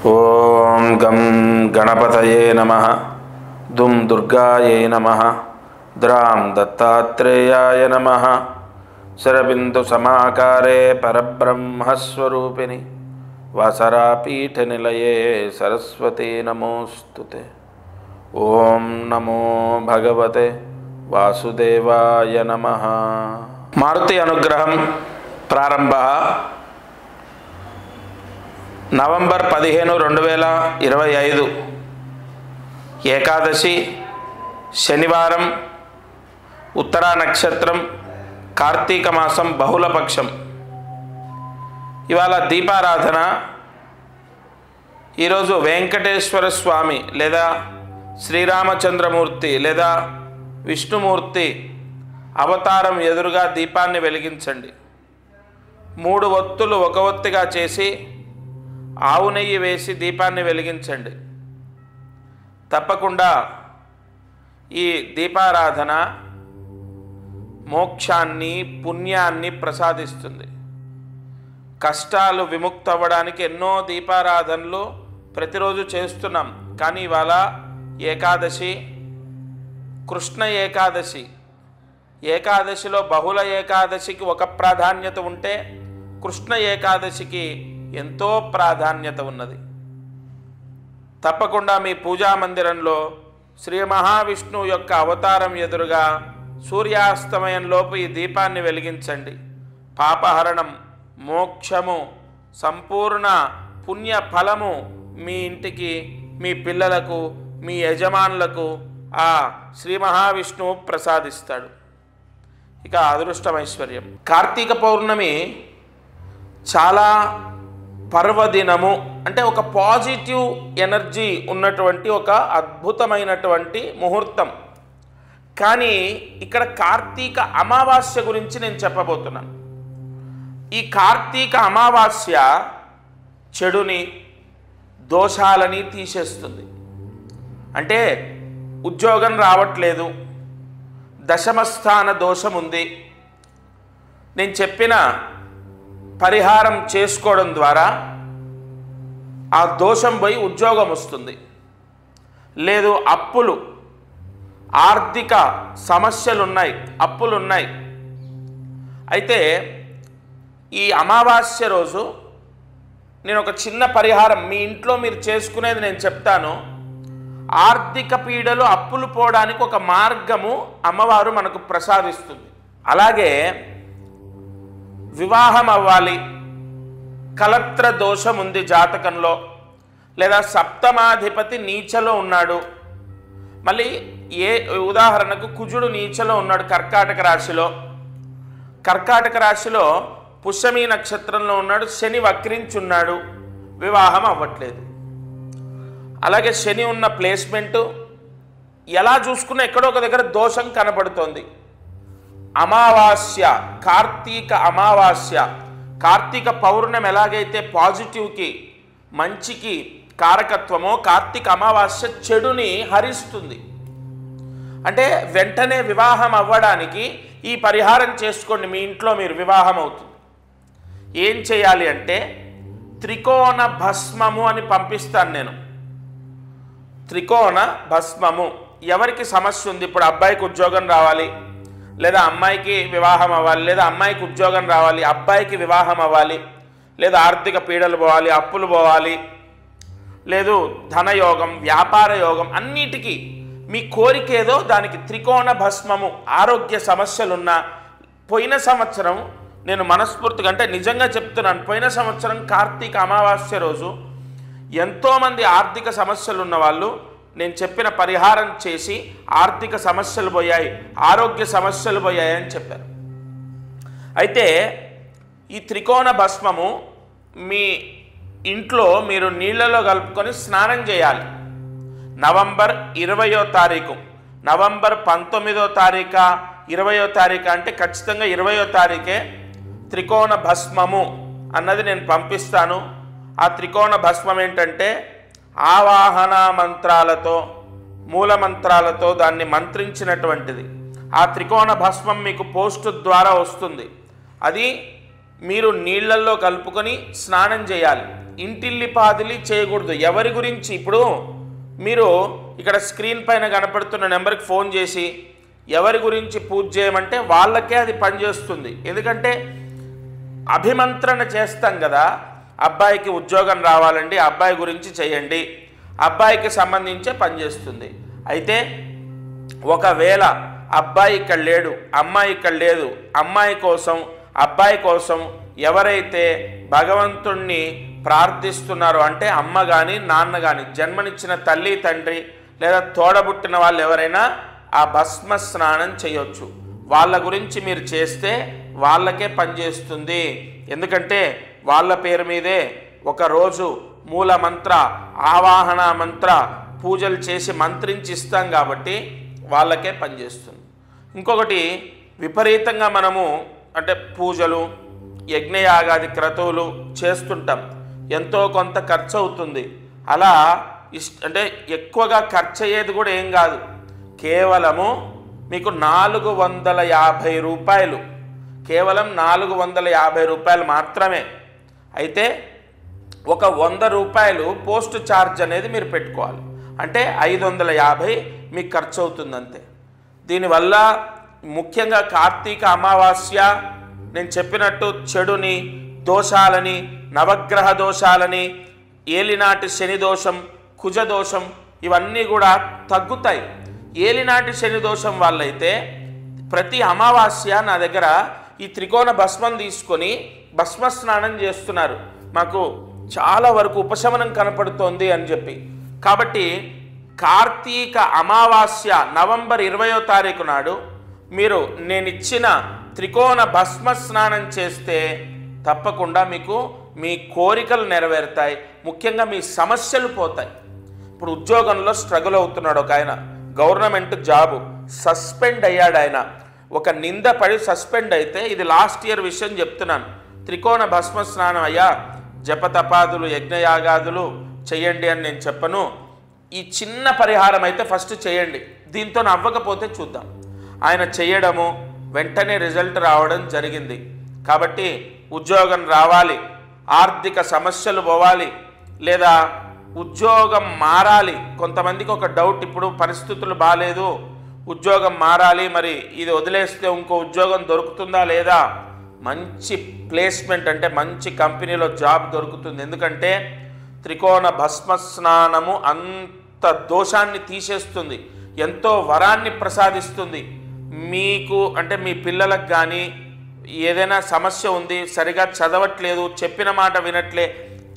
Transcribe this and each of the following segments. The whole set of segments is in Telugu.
ఓం గం గణపతయే నమః దుం దుర్గాయే నమః ద్రాం దత్తాత్రేయాయ నమః శరబిందు సమాకారే పరబ్రహ్మస్వరూపిణి వాసరాపీఠ నిలయే సరస్వతే నమోస్తుతే. ఓం నమో భగవతే వాసుదేవాయ నమః. మారుతి అనుగ్రహం ప్రారంభ నవంబర్ 15, 2025 ఏకాదశి శనివారం, ఉత్తరా నక్షత్రం, కార్తీక మాసం, బహుళపక్షం. ఇవాళ దీపారాధన. ఈరోజు వెంకటేశ్వర స్వామి లేదా శ్రీరామచంద్రమూర్తి లేదా విష్ణుమూర్తి అవతారం ఎదురుగా దీపాన్ని వెలిగించండి. 3 ఒత్తులు ఒక ఒత్తిగా చేసి ఆవు నెయ్యి వేసి దీపాన్ని వెలిగించండి. తప్పకుండా ఈ దీపారాధన మోక్షాన్ని, పుణ్యాన్ని ప్రసాదిస్తుంది. కష్టాలు విముక్తి అవ్వడానికి ఎన్నో దీపారాధనలు ప్రతిరోజు చేస్తున్నాం. కానీ ఇవాళ ఏకాదశి, కృష్ణ ఏకాదశి. ఏకాదశిలో బహుళ ఏకాదశికి ఒక ప్రాధాన్యత ఉంటే కృష్ణ ఏకాదశికి ఎంతో ప్రాధాన్యత ఉన్నది. తప్పకుండా మీ పూజా మందిరంలో శ్రీ మహావిష్ణువు యొక్క అవతారం ఎదురుగా సూర్యాస్తమయంలోపు ఈ దీపాన్ని వెలిగించండి. పాపహరణం, మోక్షము, సంపూర్ణ పుణ్య ఫలము మీ ఇంటికి, మీ పిల్లలకు, మీ యజమానులకు ఆ శ్రీ మహావిష్ణువు ప్రసాదిస్తాడు. ఇక అదృష్టమైశ్వర్యం. కార్తీక పౌర్ణమి చాలా పర్వదినము, అంటే ఒక పాజిటివ్ ఎనర్జీ ఉన్నటువంటి ఒక అద్భుతమైనటువంటి ముహూర్తం. కానీ ఇక్కడ కార్తీక అమావాస్య గురించి నేను చెప్పబోతున్నాను. ఈ కార్తీక అమావాస్య చెడుని, దోషాలని తీసేస్తుంది. అంటే ఉద్యోగం రావట్లేదు, దశమస్థాన దోషం ఉంది, నేను చెప్పిన పరిహారం చేసుకోవడం ద్వారా ఆ దోషం పోయి ఉద్యోగం వస్తుంది. లేదు అప్పులు, ఆర్థిక సమస్యలున్నాయి, అప్పులున్నాయి. అయితే ఈ అమావాస్య రోజు నేను ఒక చిన్న పరిహారం మీ ఇంట్లో మీరు చేసుకునేది నేను చెప్తాను. ఆర్థిక పీడలు, అప్పులు పోవడానికి ఒక మార్గము అమ్మవారు మనకు ప్రసాదిస్తుంది. అలాగే వివాహం అవ్వాలి, కలత్ర దోషం ఉంది జాతకంలో, లేదా సప్తమాధిపతి నీచలో ఉన్నాడు, మళ్ళీ ఉదాహరణకు కుజుడు నీచలో ఉన్నాడు కర్కాటక రాశిలో, కర్కాటక రాశిలో పుష్యమి నక్షత్రంలో ఉన్నాడు, శని వక్రించున్నాడు, వివాహం అవ్వట్లేదు. అలాగే శని ఉన్న ప్లేస్మెంటు ఎలా చూసుకున్నా ఎక్కడో ఒక దగ్గర దోషం కనబడుతోంది. అమావాస్య, కార్తీక అమావాస్య, కార్తీక పౌర్ణమి ఎలాగైతే పాజిటివ్కి, మంచికి కారకత్వమో, కార్తీక అమావాస్య చెడుని హరిస్తుంది. అంటే వెంటనే వివాహం అవ్వడానికి ఈ పరిహారం చేసుకోండి. మీ ఇంట్లో మీరు వివాహం అవుతుంది. ఏం చేయాలి అంటే త్రికోణ భస్మము అని పంపిస్తాను నేను. త్రికోణ భస్మము. ఎవరికి సమస్య ఉంది, ఇప్పుడు అబ్బాయికి ఉద్యోగం రావాలి, లేదా అమ్మాయికి వివాహం అవ్వాలి, లేదా అమ్మాయికి ఉద్యోగం రావాలి, అబ్బాయికి వివాహం అవ్వాలి, లేదా ఆర్థిక పీడలు పోవాలి, అప్పులు పోవాలి, లేదు ధనయోగం, వ్యాపార యోగం, అన్నిటికీ మీ కోరిక ఏదో దానికి త్రికోణ భస్మము. ఆరోగ్య సమస్యలున్నా, పోయిన సంవత్సరం నేను మనస్ఫూర్తిగా, అంటే నిజంగా చెప్తున్నాను, పోయిన సంవత్సరం కార్తీక అమావాస్య రోజు ఎంతోమంది ఆర్థిక సమస్యలు ఉన్న వాళ్ళు నేను చెప్పిన పరిహారం చేసి ఆర్థిక సమస్యలు పోయాయి, ఆరోగ్య సమస్యలు పోయాయి అని చెప్పారు. అయితే ఈ త్రికోణ భస్మము మీ ఇంట్లో మీరు నీళ్ళలో కలుపుకొని స్నానం చేయాలి. నవంబర్ 20వ తారీఖు, నవంబర్ 19వ తారీఖు, 20వ తారీఖు అంటే ఖచ్చితంగా 20వ తారీఖే త్రికోణ భస్మము అన్నది నేను పంపిస్తాను. ఆ త్రికోణ భస్మం ఏంటంటే ఆవాహన మంత్రాలతో, మూల మంత్రాలతో దాన్ని మంత్రించినటువంటిది. ఆ త్రికోణ భస్మం మీకు పోస్ట్ ద్వారా వస్తుంది. అది మీరు నీళ్ళల్లో కలుపుకొని స్నానం చేయాలి. ఇంటిల్లిపాదిలి చేయకూడదు. ఎవరి గురించి ఇప్పుడు మీరు ఇక్కడ స్క్రీన్ పైన కనపడుతున్న నెంబర్కి ఫోన్ చేసి ఎవరి గురించి పూజ చేయమంటే వాళ్ళకే అది పనిచేస్తుంది. ఎందుకంటే అభిమంత్రణ చేస్తాం కదా, అబ్బాయికి ఉద్యోగం రావాలండి, అబ్బాయి గురించి చేయండి, అబ్బాయికి సంబంధించే పనిచేస్తుంది. అయితే ఒకవేళ అబ్బాయి ఇక్కడ లేడు, అమ్మాయి ఇక్కడ లేదు, అమ్మాయి కోసం అబ్బాయి కోసం ఎవరైతే భగవంతుణ్ణి ప్రార్థిస్తున్నారో అంటే అమ్మ కానీ నాన్న కానీ జన్మనిచ్చిన తల్లి తండ్రి లేదా తోడబుట్టిన వాళ్ళు ఎవరైనా ఆ భస్మ స్నానం చేయొచ్చు. వాళ్ళ గురించి మీరు చేస్తే వాళ్ళకే పనిచేస్తుంది. ఎందుకంటే వాళ్ళ పేరు మీదే ఒకరోజు మూల మంత్ర ఆవాహన మంత్ర పూజలు చేసి మంత్రించి ఇస్తాం కాబట్టి వాళ్ళకే పనిచేస్తుంది. ఇంకొకటి విపరీతంగా మనము అంటే పూజలు యజ్ఞయాగాది క్రతువులు చేస్తుంటాం, ఎంతో కొంత ఖర్చు అవుతుంది. అలా అంటే ఎక్కువగా ఖర్చు అయ్యేది కూడా ఏం కాదు, కేవలము మీకు 450 రూపాయలు, కేవలం 450 రూపాయలు మాత్రమే. అయితే ఒక 100 రూపాయలు పోస్ట్ ఛార్జ్ అనేది మీరు పెట్టుకోవాలి, అంటే 550 మీకు ఖర్చు అవుతుంది అంతే. దీనివల్ల ముఖ్యంగా కార్తీక అమావాస్య నేను చెప్పినట్టు చెడుని దోషాలని నవగ్రహ దోషాలని ఏలినాటి శని దోషం కుజ దోషం ఇవన్నీ కూడా తగ్గుతాయి. ఏలినాటి శని దోషం వాళ్ళైతే ప్రతి అమావాస్య నా దగ్గర ఈ త్రికోణ భస్మం తీసుకొని భస్మ స్నానం చేస్తున్నారు, మాకు చాలా వరకు ఉపశమనం కనపడుతోంది అని చెప్పి. కాబట్టి కార్తీక అమావాస్య నవంబర్ 20వ తారీఖు నాడు మీరు నేను ఇచ్చిన త్రికోణ భస్మ స్నానం చేస్తే తప్పకుండా మీకు మీ కోరికలు నెరవేరుతాయి, ముఖ్యంగా మీ సమస్యలు పోతాయి. ఇప్పుడు ఉద్యోగంలో స్ట్రగుల్ అవుతున్నాడు ఒక ఆయన, గవర్నమెంట్ జాబు సస్పెండ్ అయ్యాడు. ఆయన ఒక నింద పడి సస్పెండ్ అయితే, ఇది లాస్ట్ ఇయర్ విషయం చెప్తున్నాను, త్రికోణ భస్మ స్నానం అయ్యా జపతపాదులు యజ్ఞయాగాదులు చేయండి అని నేను చెప్పను. ఈ చిన్న పరిహారం అయితే ఫస్ట్ చేయండి, దీంతో అవ్వకపోతే చూద్దాం. ఆయన చేయడము వెంటనే రిజల్ట్ రావడం జరిగింది. కాబట్టి ఉద్యోగం రావాలి, ఆర్థిక సమస్యలు పోవాలి, లేదా ఉద్యోగం మారాలి. కొంతమందికి ఒక డౌట్, ఇప్పుడు పరిస్థితులు బాగాలేదు, ఉద్యోగం మారాలి, మరి ఇది వదిలేస్తే ఇంకో ఉద్యోగం దొరుకుతుందా లేదా? మంచి ప్లేస్మెంట్ అంటే మంచి కంపెనీలో జాబ్ దొరుకుతుంది. ఎందుకంటే త్రికోణ భస్మ స్నానము అంత దోషాన్ని తీసేస్తుంది, ఎంతో వరాన్ని ప్రసాదిస్తుంది. మీకు అంటే మీ పిల్లలకు కానీ ఏదైనా సమస్య ఉంది, సరిగా చదవట్లేదు, చెప్పిన మాట వినట్లే,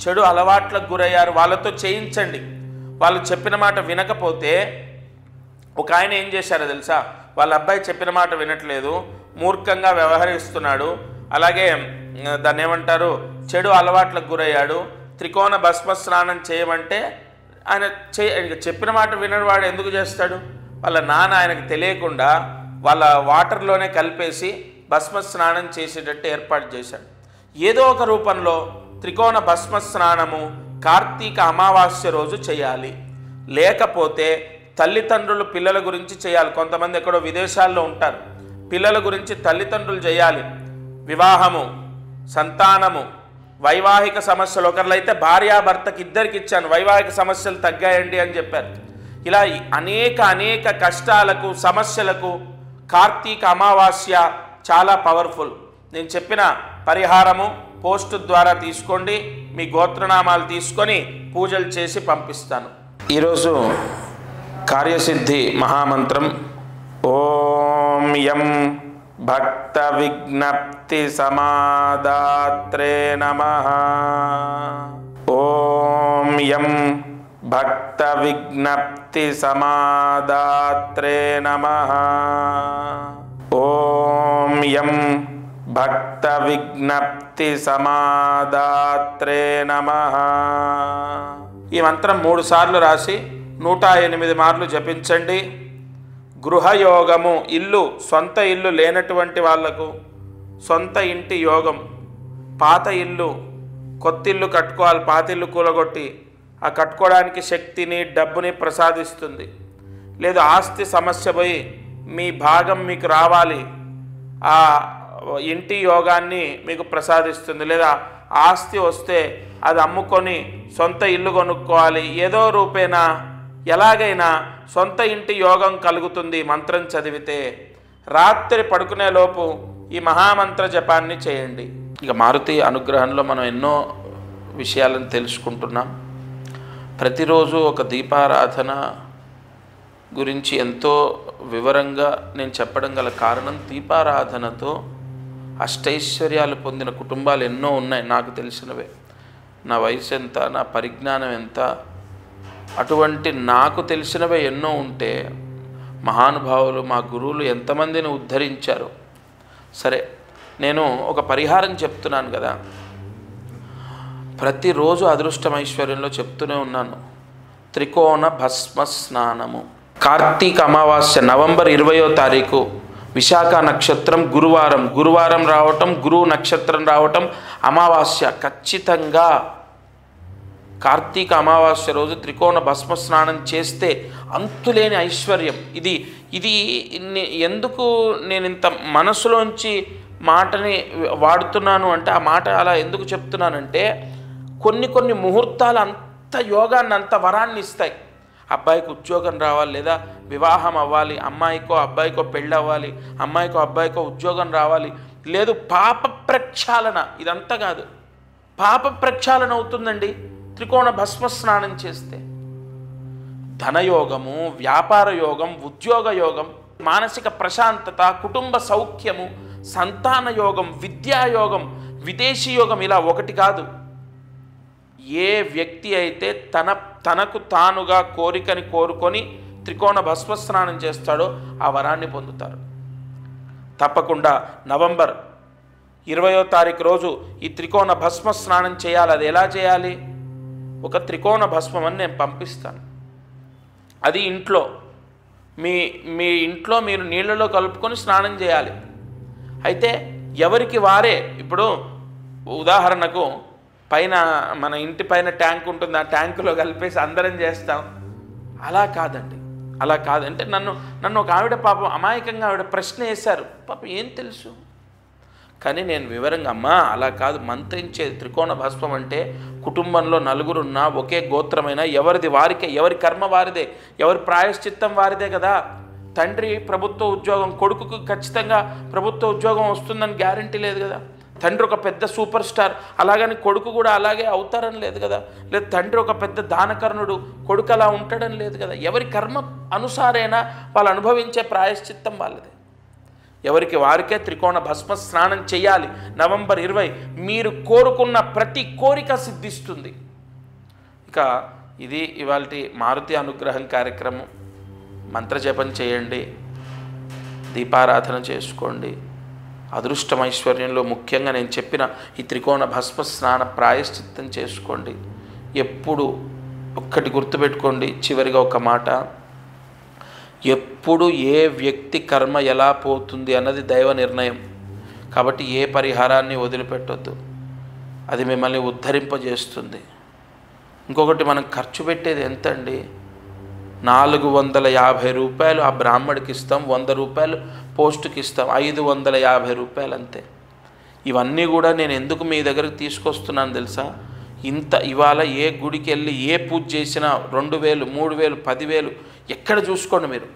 చెడు అలవాట్లకు గురయ్యారు, వాళ్ళతో చేయించండి. వాళ్ళు చెప్పిన మాట వినకపోతే ఒక ఆయన ఏం చేశారో తెలుసా, వాళ్ళ అబ్బాయి చెప్పిన మాట వినట్లేదు, మూర్ఖంగా వ్యవహరిస్తున్నాడు, అలాగే దాన్ని ఏమంటారు చెడు అలవాట్లకు గురయ్యాడు, త్రికోణ భస్మ స్నానం చేయమంటే ఆయన చెప్పిన మాట వినవాడు ఎందుకు చేస్తాడు? వాళ్ళ నాన్న ఆయనకు తెలియకుండా వాళ్ళ వాటర్లోనే కలిపేసి భస్మ స్నానం చేసేటట్టు ఏర్పాటు చేశాడు. ఏదో ఒక రూపంలో త్రికోణ భస్మ స్నానము కార్తీక అమావాస్య రోజు చేయాలి, లేకపోతే తల్లిదండ్రులు పిల్లల గురించి చేయాలి. కొంతమంది ఎక్కడో విదేశాల్లో ఉంటారు, పిల్లల గురించి తల్లిదండ్రులు చేయాలి. వివాహము, సంతానము, వైవాహిక సమస్యలు, ఒకరిలైతే భార్యాభర్తకి ఇద్దరికి ఇచ్చాను, వైవాహిక సమస్యలు తగ్గాయండి అని చెప్పారు. ఇలా అనేక కష్టాలకు సమస్యలకు కార్తీక అమావాస్య చాలా పవర్ఫుల్. నేను చెప్పిన పరిహారము పోస్ట్ ద్వారా తీసుకోండి, మీ గోత్రనామాలు తీసుకొని పూజలు చేసి పంపిస్తాను. ఈరోజు కార్యసిద్ధి మహామంత్రం ఓం యం భక్త విజ్ఞప్తి సమాదాత్రే నమః. ఓం యం భక్త విజ్ఞప్తి సమాదాత్రే నమః. ఓం యం భక్త విజ్ఞప్తి సమాదాత్రే నమః. ఈ మంత్రం 3 సార్లు రాసి 108 మార్లు జపించండి. గృహయోగము, ఇల్లు సొంత ఇల్లు లేనటువంటి వాళ్లకు సొంత ఇంటి యోగం, పాత ఇల్లు కొత్త ఇల్లు కట్టుకోవాలి, పాత ఇల్లు కూలగొట్టి ఆ కట్టుకోవడానికి శక్తిని డబ్బుని ప్రసాదిస్తుంది. లేదు ఆస్తి సమస్య పోయి మీ భాగం మీకు రావాలి, ఆ ఇంటి యోగాన్ని మీకు ప్రసాదిస్తుంది. లేదా ఆస్తి వస్తే అది అమ్ముకొని సొంత ఇల్లు కొనుక్కోవాలి, ఏదో రూపేణా ఎలాగైనా సొంత ఇంటి యోగం కలుగుతుంది మంత్రం చదివితే. రాత్రి పడుకునేలోపు ఈ మహామంత్ర జపాన్ని చేయండి. ఇక మారుతి అనుగ్రహంలో మనం ఎన్నో విషయాలను తెలుసుకుంటున్నాం. ప్రతిరోజు ఒక దీపారాధన గురించి ఎంతో వివరంగా నేను చెప్పడం గల కారణం, దీపారాధనతో అష్టైశ్వర్యాలు పొందిన కుటుంబాలు ఎన్నో ఉన్నాయి నాకు తెలిసినవే. నా వయసు ఎంత, నా పరిజ్ఞానం ఎంత, అటువంటి నాకు తెలిసినవే ఎన్నో ఉంటే మహానుభావులు మా గురువులు ఎంతమందిని ఉద్ధరించారు. సరే, నేను ఒక పరిహారం చెప్తున్నాను కదా, ప్రతిరోజు అదృష్టమైశ్వర్యంలో చెప్తూనే ఉన్నాను. త్రికోణ భస్మ స్నానము. కార్తీక అమావాస్య నవంబర్ 20వ తారీఖు విశాఖ నక్షత్రం గురువారం రావటం, గురువు నక్షత్రం రావటం, అమావాస్య ఖచ్చితంగా కార్తీక అమావాస్య రోజు త్రికోణ భస్మ స్నానం చేస్తే అంతులేని ఐశ్వర్యం. ఇది ఎందుకు నేను ఇంత మనసులోంచి మాటని వాడుతున్నాను అంటే, ఆ మాట అలా ఎందుకు చెప్తున్నానంటే, కొన్ని ముహూర్తాలు అంత యోగాన్ని, అంత వరాన్ని ఇస్తాయి. అబ్బాయికి ఉద్యోగం రావాలి, లేదా వివాహం అవ్వాలి, అమ్మాయికో అబ్బాయికో పెళ్ళి అవ్వాలి, అమ్మాయికో అబ్బాయికో ఉద్యోగం రావాలి, లేదు పాప ప్రక్షాళన. ఇదంతా కాదు, పాప ప్రక్షాళన అవుతుందండి త్రికోణ భస్మ స్నానం చేస్తే. ధనయోగము, వ్యాపార యోగం, ఉద్యోగ యోగం, మానసిక ప్రశాంతత, కుటుంబ సౌఖ్యము, సంతాన యోగం, విద్యాయోగం, విదేశీ యోగం, ఇలా ఒకటి కాదు. ఏ వ్యక్తి అయితే తనకు తానుగా కోరికని కోరుకొని త్రికోణ భస్మ స్నానం చేస్తాడో ఆ వరాన్ని పొందుతారు. తప్పకుండా నవంబర్ 20వ తారీఖు రోజు ఈ త్రికోణ భస్మ స్నానం చేయాలి. అది ఎలా చేయాలి? ఒక త్రికోణ భస్మం అని నేను పంపిస్తాను. అది ఇంట్లో మీ ఇంట్లో మీరు నీళ్ళలో కలుపుకొని స్నానం చేయాలి. అయితే ఎవరికి వారే, ఇప్పుడు ఉదాహరణకు పైన మన ఇంటి పైన ట్యాంక్ ఉంటుంది, ఆ ట్యాంకులో కలిపేసి అందరం చేస్తాం. అలా కాదండి, అలా కాదు. అంటే నన్ను ఒక ఆవిడ పాపం అమాయకంగా ఆవిడ ప్రశ్న వేశారు. పాపం ఏం తెలుసు, కానీ నేను వివరంగా, అమ్మా అలా కాదు, మంత్రించేది త్రికోణ భస్మం అంటే కుటుంబంలో నలుగురున్నా, ఒకే గోత్రమైనా, ఎవరిది వారికే, ఎవరి కర్మ వారిదే, ఎవరి ప్రాయశ్చిత్తం వారిదే కదా. తండ్రి ప్రభుత్వ ఉద్యోగం, కొడుకుకు ఖచ్చితంగా ప్రభుత్వ ఉద్యోగం వస్తుందని గ్యారంటీ లేదు కదా. తండ్రి ఒక పెద్ద సూపర్ స్టార్, అలాగని కొడుకు కూడా అలాగే అవుతారని లేదు కదా. లేదు తండ్రి ఒక పెద్ద దానకర్ణుడు, కొడుకు అలా ఉంటాడని లేదు కదా. ఎవరి కర్మ అనుసారైనా వాళ్ళు అనుభవించే ప్రాయశ్చిత్తం వాళ్ళదే. ఎవరికి వారికే త్రికోణ భస్మ స్నానం చేయాలి. నవంబర్ 20 మీరు కోరుకున్న ప్రతి కోరిక సిద్ధిస్తుంది. ఇక ఇది ఇవాల్టి మారుతి అనుగ్రహం కార్యక్రమం. మంత్రజపం చేయండి, దీపారాధన చేసుకోండి. అదృష్టమైశ్వర్యంలో ముఖ్యంగా నేను చెప్పిన ఈ త్రికోణ భస్మ స్నాన ప్రాయశ్చిత్తం చేసుకోండి. ఎప్పుడు ఒక్కటి గుర్తుపెట్టుకోండి, చివరిగా ఒక మాట, ఎప్పుడు ఏ వ్యక్తి కర్మ ఎలా పోతుంది అన్నది దైవ నిర్ణయం. కాబట్టి ఏ పరిహారాన్ని వదిలిపెట్టొద్దు, అది మిమ్మల్ని ఉద్ధరింపజేస్తుంది. ఇంకొకటి, మనం ఖర్చు పెట్టేది ఎంత అండి? 450 రూపాయలు ఆ బ్రాహ్మడికి ఇస్తాం, 100 రూపాయలు పోస్టుకి ఇస్తాం, 550 రూపాయలు అంతే. ఇవన్నీ కూడా నేను ఎందుకు మీ దగ్గరికి తీసుకొస్తున్నాను తెలుసా? ఇవాళ ఏ గుడికి వెళ్ళి ఏ పూజ చేసినా 2000, 3000, 10,000 ఎక్కడ చూసుకోండి మీరు.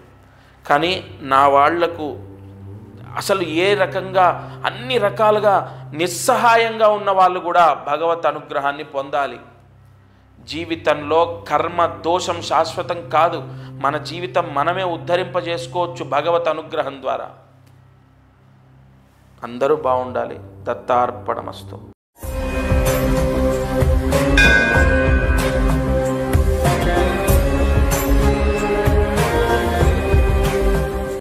కానీ నా వాళ్లకు అసలు ఏ రకంగా, అన్ని రకాలుగా నిస్సహాయంగా ఉన్న వాళ్ళు కూడా భగవత్ అనుగ్రహాన్ని పొందాలి. జీవితంలో కర్మ దోషం శాశ్వతం కాదు. మన జీవితం మనమే ఉద్ధరింపజేసుకోవచ్చు భగవత్ అనుగ్రహం ద్వారా. అందరూ బాగుండాలి. దత్తార్పణమస్తు.